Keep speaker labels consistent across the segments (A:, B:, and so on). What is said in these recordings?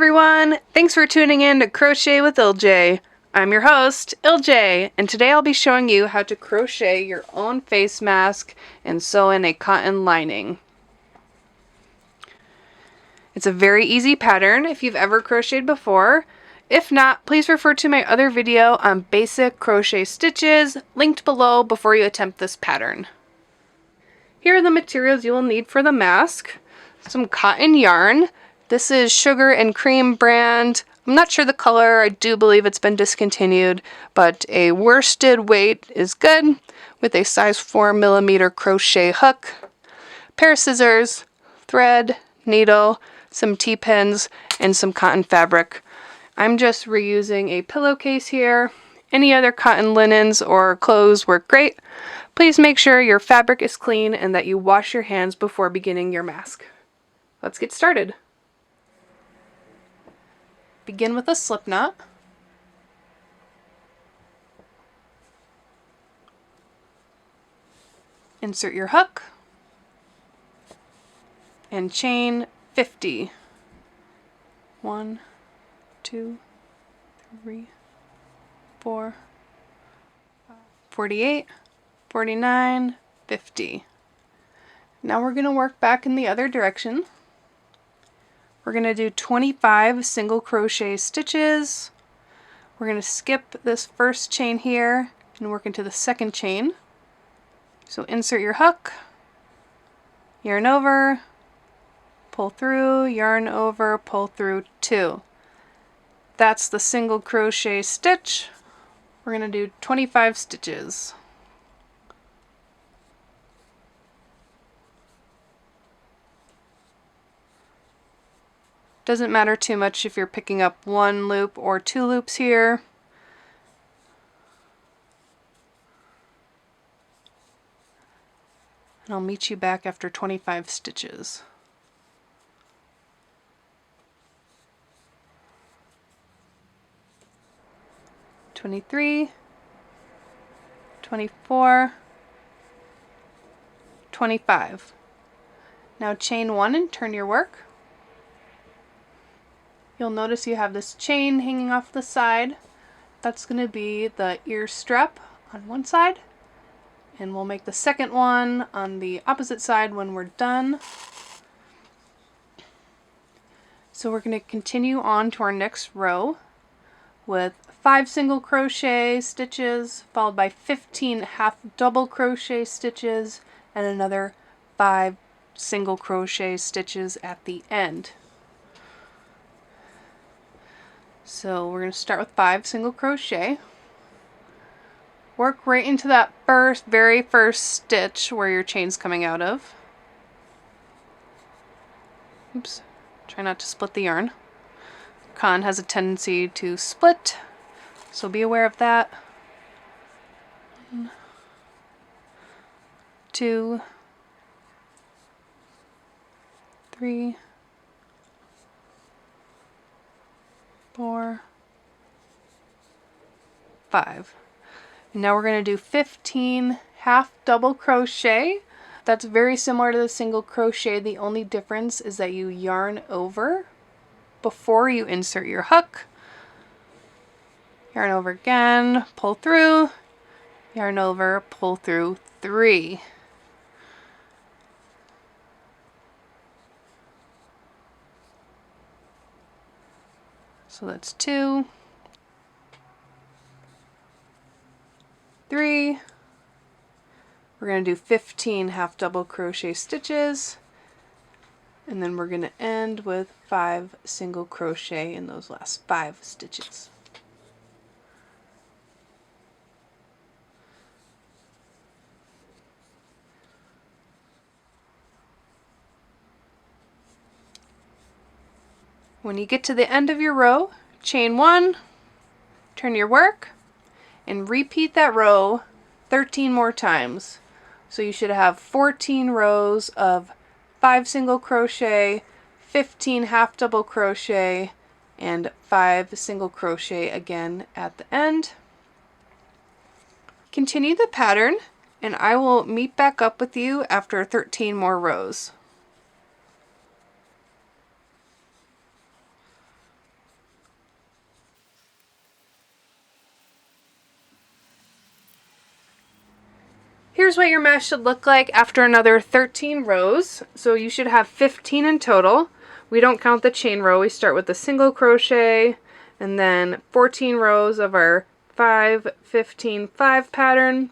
A: everyone! Thanks for tuning in to Crochet with LJ. I'm your host, LJ, and today I'll be showing you how to crochet your own face mask and sew in a cotton lining. It's a very easy pattern if you've ever crocheted before. If not, please refer to my other video on basic crochet stitches, linked below before you attempt this pattern. Here are the materials you will need for the mask. Some cotton yarn. This is Sugar and Cream brand. I'm not sure the color, I do believe it's been discontinued, but a worsted weight is good with a size 4mm crochet hook, pair of scissors, thread, needle, some T-pins, and some cotton fabric. I'm just reusing a pillowcase here. Any other cotton linens or clothes work great. Please make sure your fabric is clean and that you wash your hands before beginning your mask. Let's get started. Begin with a slip knot. Insert your hook and chain 50. 1, 2, 3, 4, 48, 49, 50. Now we're going to work back in the other direction. We're going to do 25 single crochet stitches. We're going to skip this first chain here and work into the second chain. So insert your hook, yarn over, pull through, yarn over, pull through 2. That's the single crochet stitch. We're going to do 25 stitches. Doesn't matter too much if you're picking up 1 loop or 2 loops here. And I'll meet you back after 25 stitches. (23), 24, 25. Now chain 1 and turn your work. You'll notice you have this chain hanging off the side. That's going to be the ear strap on one side. And we'll make the second one on the opposite side when we're done. So we're going to continue on to our next row with 5 single crochet stitches followed by 15 half double crochet stitches and another 5 single crochet stitches at the end. So we're going to start with 5 single crochet. Work right into that very first stitch where your chain's coming out of. Oops, try not to split the yarn. Cotton has a tendency to split, so be aware of that. 1, 2, 3, 4, 5. Now we're going to do 15 half double crochet. That's very similar to the single crochet. The only difference is that you yarn over before you insert your hook. Yarn over again, pull through, yarn over, pull through 3. So that's 2, 3. We're going to do 15 half double crochet stitches, and then we're going to end with 5 single crochet in those last 5 stitches. When you get to the end of your row, chain 1, turn your work, and repeat that row 13 more times. So you should have 14 rows of 5 single crochet, 15 half double crochet, and 5 single crochet again at the end. Continue the pattern, and I will meet back up with you after 13 more rows. Here's what your mask should look like after another 13 rows. So you should have 15 in total. We don't count the chain row. We start with a single crochet and then 14 rows of our 5, 15, 5 pattern.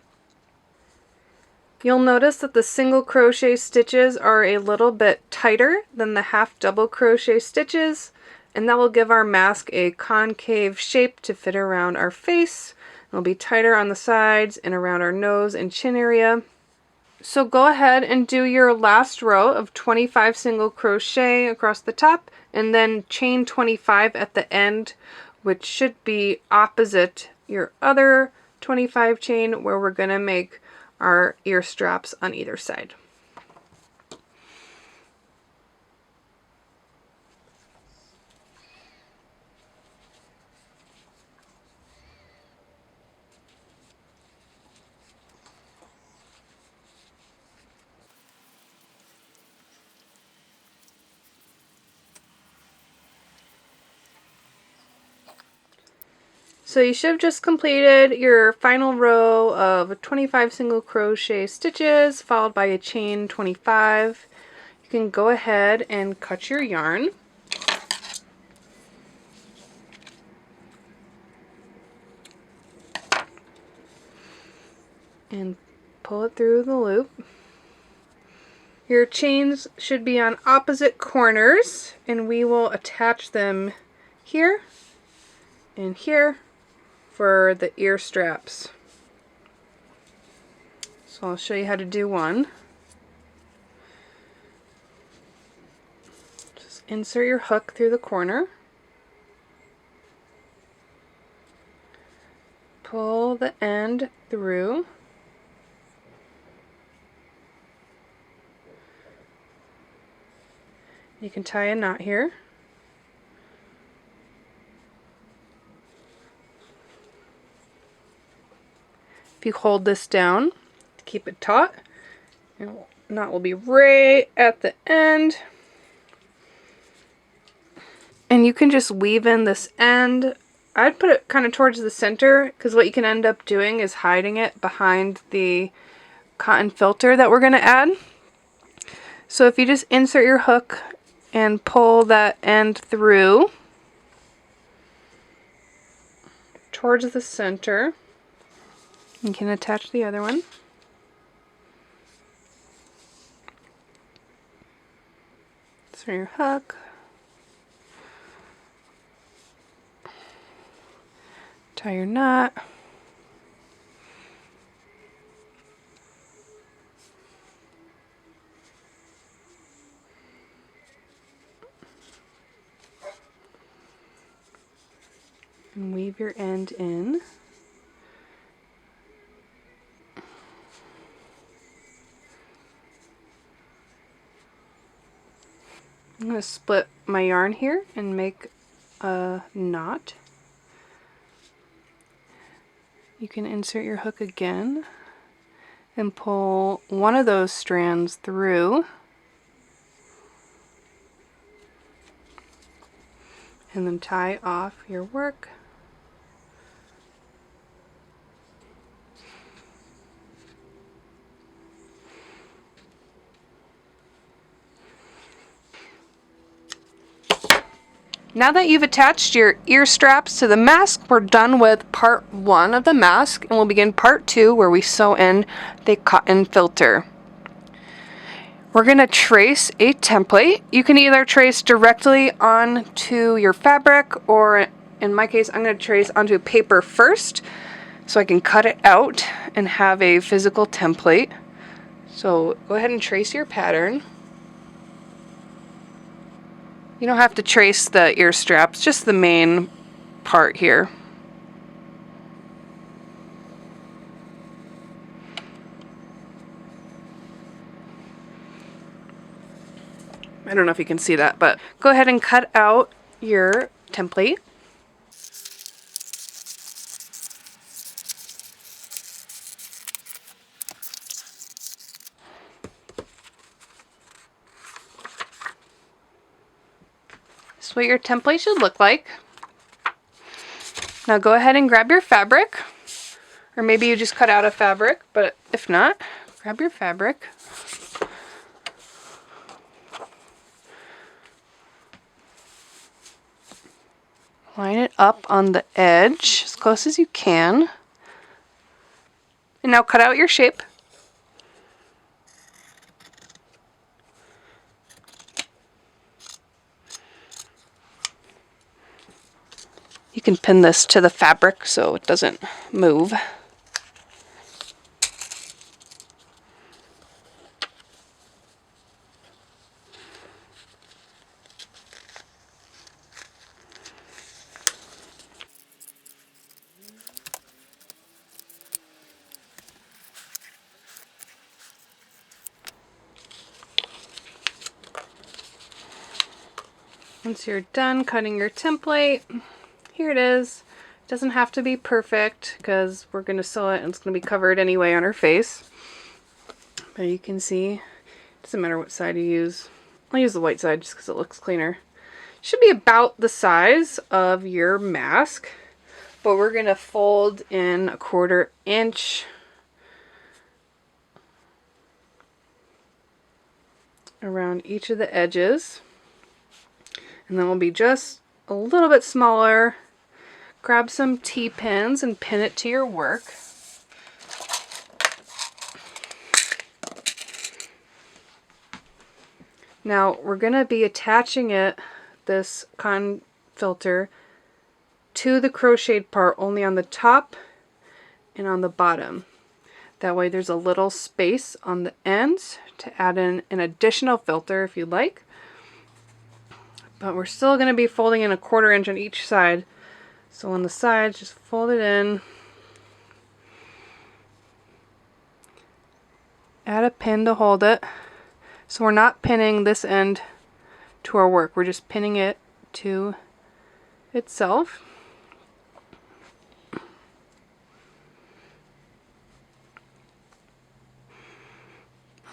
A: You'll notice that the single crochet stitches are a little bit tighter than the half double crochet stitches, and that will give our mask a concave shape to fit around our face. It'll be tighter on the sides and around our nose and chin area. So go ahead and do your last row of 25 single crochet across the top and then chain 25 at the end, which should be opposite your other 25 chain where we're going to make our ear straps on either side. So you should have just completed your final row of 25 single crochet stitches followed by a chain 25. You can go ahead and cut your yarn. And pull it through the loop. Your chains should be on opposite corners, and we will attach them here and here for the ear straps. So I'll show you how to do one. Just insert your hook through the corner. Pull the end through. You can tie a knot here. If you hold this down to keep it taut, and knot will be right at the end. And you can just weave in this end. I'd put it kind of towards the center because what you can end up doing is hiding it behind the cotton filter that we're going to add. So if you just insert your hook and pull that end through towards the center, you can attach the other one. Insert your hook. Tie your knot. And weave your end in. I'm going to split my yarn here and make a knot. You can insert your hook again and pull one of those strands through, and then tie off your work. Now that you've attached your ear straps to the mask, we're done with part 1 of the mask, and we'll begin part 2 where we sew in the cotton filter. We're going to trace a template. You can either trace directly onto your fabric, or in my case I'm going to trace onto paper first so I can cut it out and have a physical template. So go ahead and trace your pattern. You don't have to trace the ear straps, just the main part here. I don't know if you can see that, but go ahead and cut out your template. This is what your template should look like. Now go ahead and grab your fabric, or maybe you just cut out a fabric, but if not, Grab your fabric. Line it up on the edge as close as you can. And now cut out your shape. You can pin this to the fabric so it doesn't move. Once you're done cutting your template, here it is. It doesn't have to be perfect because we're going to sew it and it's going to be covered anyway on our face. But you can see, it doesn't matter what side you use. I'll use the white side just because it looks cleaner. It should be about the size of your mask, but we're going to fold in 1/4 inch around each of the edges. And then we'll be just a little bit smaller. Grab some T-pins and pin it to your work. Now we're going to be attaching this cotton filter to the crocheted part only on the top and on the bottom. That way there's a little space on the ends to add in an additional filter if you'd like. But we're still going to be folding in 1/4 inch on each side. So on the sides, just fold it in. Add a pin to hold it. So we're not pinning this end to our work. We're just pinning it to itself.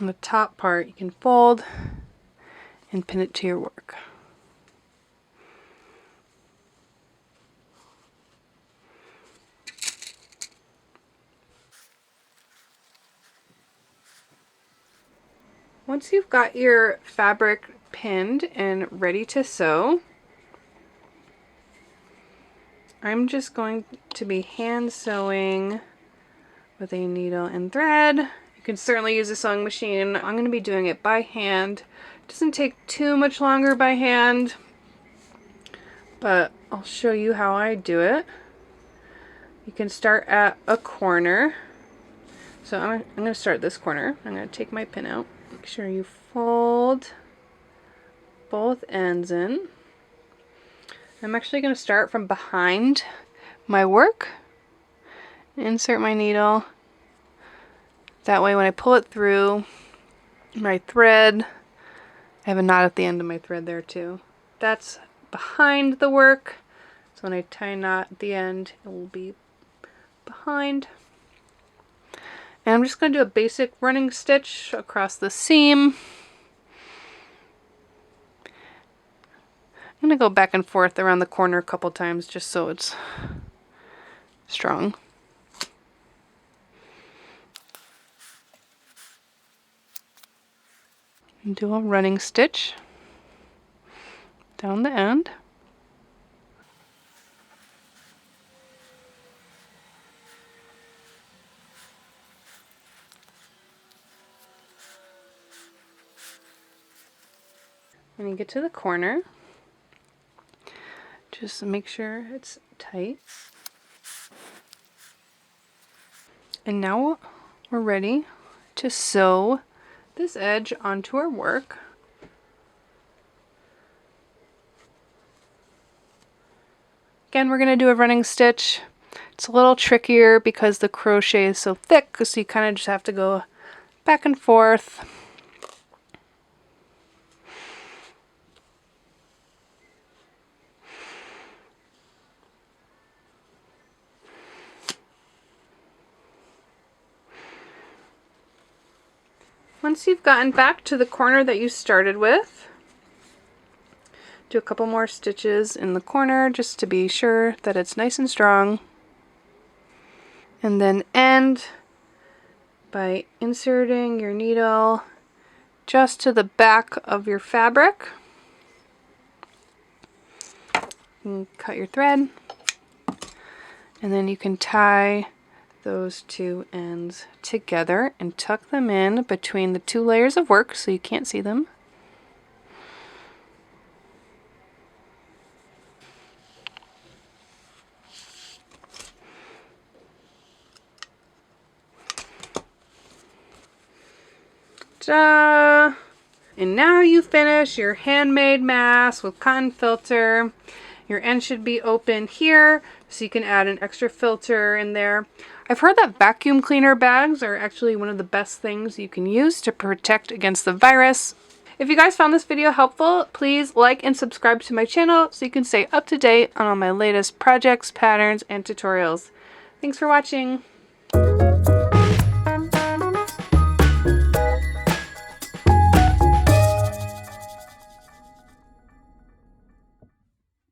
A: On the top part, you can fold and pin it to your work. Once you've got your fabric pinned and ready to sew, I'm just going to be hand sewing with a needle and thread. You can certainly use a sewing machine. I'm going to be doing it by hand. It doesn't take too much longer by hand, but I'll show you how I do it. You can start at a corner. So I'm going to start this corner. I'm going to take my pin out. Make sure you fold both ends in. I'm actually going to start from behind my work. Insert my needle. That way when I pull it through my thread, I have a knot at the end of my thread there too. That's behind the work. So when I tie a knot at the end, it will be behind. And I'm just going to do a basic running stitch across the seam. I'm going to go back and forth around the corner a couple times just so it's strong. And do a running stitch down the end. When you get to the corner, just make sure it's tight. And now we're ready to sew this edge onto our work. Again, we're going to do a running stitch. It's a little trickier because the crochet is so thick, so you kind of just have to go back and forth. Once you've gotten back to the corner that you started with, do a couple more stitches in the corner just to be sure that it's nice and strong. And then end by inserting your needle just to the back of your fabric. And cut your thread, and then you can tie those two ends together and tuck them in between the two layers of work so you can't see them. Ta-da! And now you finish your handmade mask with cotton filter. Your end should be open here, so you can add an extra filter in there. I've heard that vacuum cleaner bags are actually one of the best things you can use to protect against the virus. If you guys found this video helpful, please like and subscribe to my channel so you can stay up to date on all my latest projects, patterns, and tutorials. Thanks for watching.